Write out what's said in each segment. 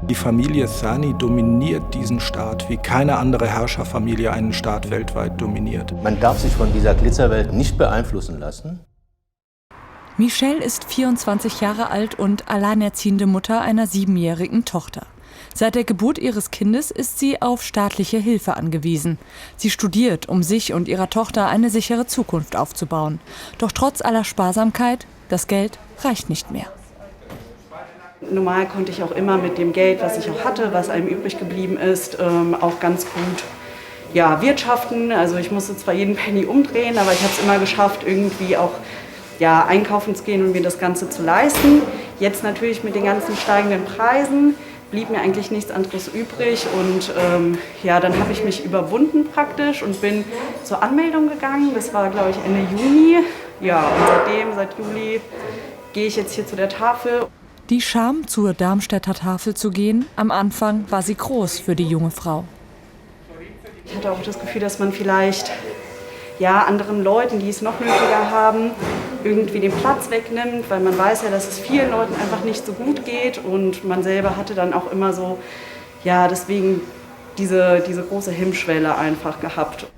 Die Familie Thani dominiert diesen Staat, wie keine andere Herrscherfamilie einen Staat weltweit dominiert. Man darf sich von dieser Glitzerwelt nicht beeinflussen lassen. Michelle ist 24 Jahre alt und alleinerziehende Mutter einer 7-jährigen Tochter. Seit der Geburt ihres Kindes ist sie auf staatliche Hilfe angewiesen. Sie studiert, um sich und ihrer Tochter eine sichere Zukunft aufzubauen. Doch trotz aller Sparsamkeit, das Geld reicht nicht mehr. Normal konnte ich auch immer mit dem Geld, was ich auch hatte, was einem übrig geblieben ist, auch ganz gut wirtschaften. Also ich musste zwar jeden Penny umdrehen, aber ich habe es immer geschafft, irgendwie auch einkaufen zu gehen und mir das Ganze zu leisten. Jetzt natürlich mit den ganzen steigenden Preisen blieb mir eigentlich nichts anderes übrig und dann habe ich mich überwunden praktisch und bin zur Anmeldung gegangen. Das war, glaube ich, Ende Juni. Ja, und seit Juli gehe ich jetzt hier zu der Tafel. Die Scham, zur Darmstädter Tafel zu gehen, am Anfang war sie groß für die junge Frau. Ich hatte auch das Gefühl, dass man vielleicht anderen Leuten, die es noch nötiger haben, irgendwie den Platz wegnimmt, weil man weiß ja, dass es vielen Leuten einfach nicht so gut geht und man selber hatte dann auch immer so, deswegen diese große Hemmschwelle einfach gehabt.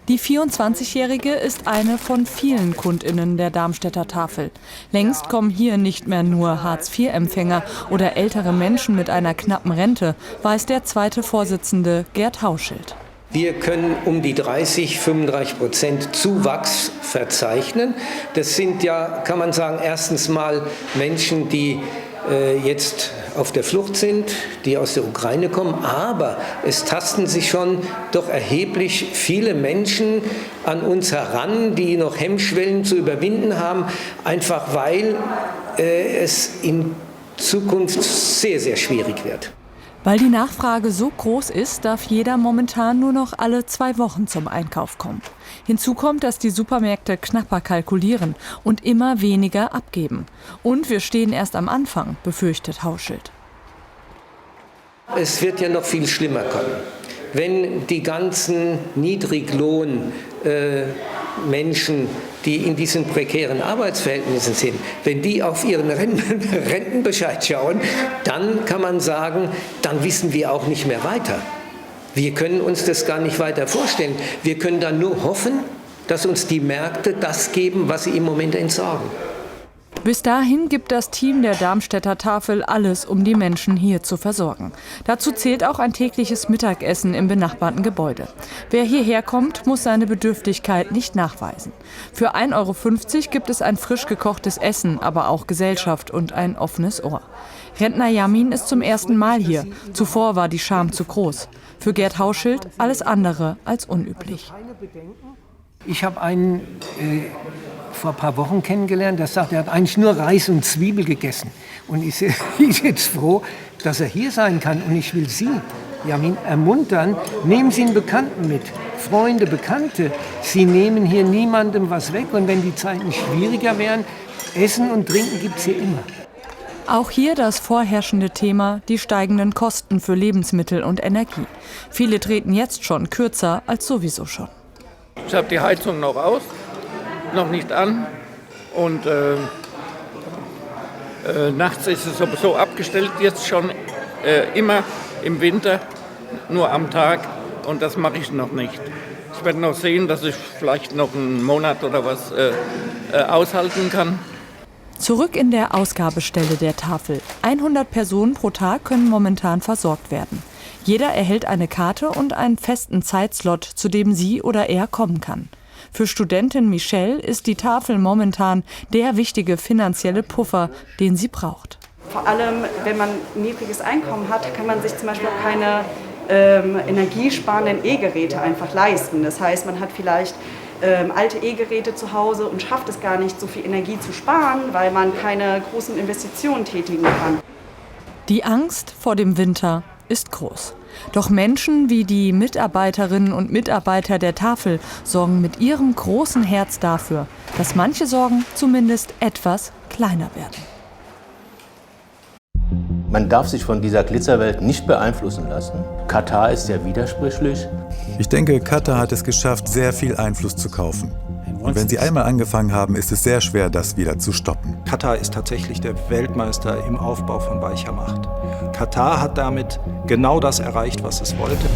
Die 24-Jährige ist eine von vielen KundInnen der Darmstädter Tafel. Längst kommen hier nicht mehr nur Hartz-IV-Empfänger oder ältere Menschen mit einer knappen Rente, weiß der zweite Vorsitzende Gerd Hauschild. Wir können um die 30-35% Zuwachs verzeichnen. Das sind kann man sagen, erstens mal Menschen, die jetzt auf der Flucht sind, die aus der Ukraine kommen. Aber es tasten sich schon doch erheblich viele Menschen an uns heran, die noch Hemmschwellen zu überwinden haben, einfach weil es in Zukunft sehr, sehr schwierig wird. Weil die Nachfrage so groß ist, darf jeder momentan nur noch alle 2 Wochen zum Einkauf kommen. Hinzu kommt, dass die Supermärkte knapper kalkulieren und immer weniger abgeben. Und wir stehen erst am Anfang, befürchtet Hauschild. Es wird ja noch viel schlimmer kommen. Wenn die ganzen Niedriglohn-Menschen, die in diesen prekären Arbeitsverhältnissen sind, wenn die auf ihren Rentenbescheid schauen, dann kann man sagen, dann wissen wir auch nicht mehr weiter. Wir können uns das gar nicht weiter vorstellen. Wir können dann nur hoffen, dass uns die Märkte das geben, was sie im Moment entsorgen. Bis dahin gibt das Team der Darmstädter Tafel alles, um die Menschen hier zu versorgen. Dazu zählt auch ein tägliches Mittagessen im benachbarten Gebäude. Wer hierher kommt, muss seine Bedürftigkeit nicht nachweisen. Für 1,50 € gibt es ein frisch gekochtes Essen, aber auch Gesellschaft und ein offenes Ohr. Rentner Yamin ist zum ersten Mal hier. Zuvor war die Scham zu groß. Für Gerd Hauschild alles andere als unüblich. Ich habe einen vor ein paar Wochen kennengelernt, der sagt, er hat eigentlich nur Reis und Zwiebel gegessen. Und ich bin jetzt froh, dass er hier sein kann. Und ich will Sie, Yamin, ermuntern, nehmen Sie einen Bekannten mit. Freunde, Bekannte. Sie nehmen hier niemandem was weg. Und wenn die Zeiten schwieriger werden, Essen und Trinken gibt es hier immer. Auch hier das vorherrschende Thema, die steigenden Kosten für Lebensmittel und Energie. Viele treten jetzt schon kürzer als sowieso schon. Ich habe die Heizung noch aus, noch nicht an und nachts ist es sowieso abgestellt, jetzt schon immer im Winter, nur am Tag und das mache ich noch nicht. Ich werde noch sehen, dass ich vielleicht noch einen Monat oder was aushalten kann. Zurück in der Ausgabestelle der Tafel. 100 Personen pro Tag können momentan versorgt werden. Jeder erhält eine Karte und einen festen Zeitslot, zu dem sie oder er kommen kann. Für Studentin Michelle ist die Tafel momentan der wichtige finanzielle Puffer, den sie braucht. Vor allem, wenn man ein niedriges Einkommen hat, kann man sich zum Beispiel auch keine energiesparenden E-Geräte einfach leisten. Das heißt, man hat vielleicht alte E-Geräte zu Hause und schafft es gar nicht, so viel Energie zu sparen, weil man keine großen Investitionen tätigen kann. Die Angst vor dem Winter ist groß. Doch Menschen wie die Mitarbeiterinnen und Mitarbeiter der Tafel sorgen mit ihrem großen Herz dafür, dass manche Sorgen zumindest etwas kleiner werden. Man darf sich von dieser Glitzerwelt nicht beeinflussen lassen. Katar ist sehr widersprüchlich. Ich denke, Katar hat es geschafft, sehr viel Einfluss zu kaufen. Und wenn sie einmal angefangen haben, ist es sehr schwer, das wieder zu stoppen. Katar ist tatsächlich der Weltmeister im Aufbau von weicher Macht. Katar hat damit genau das erreicht, was es wollte.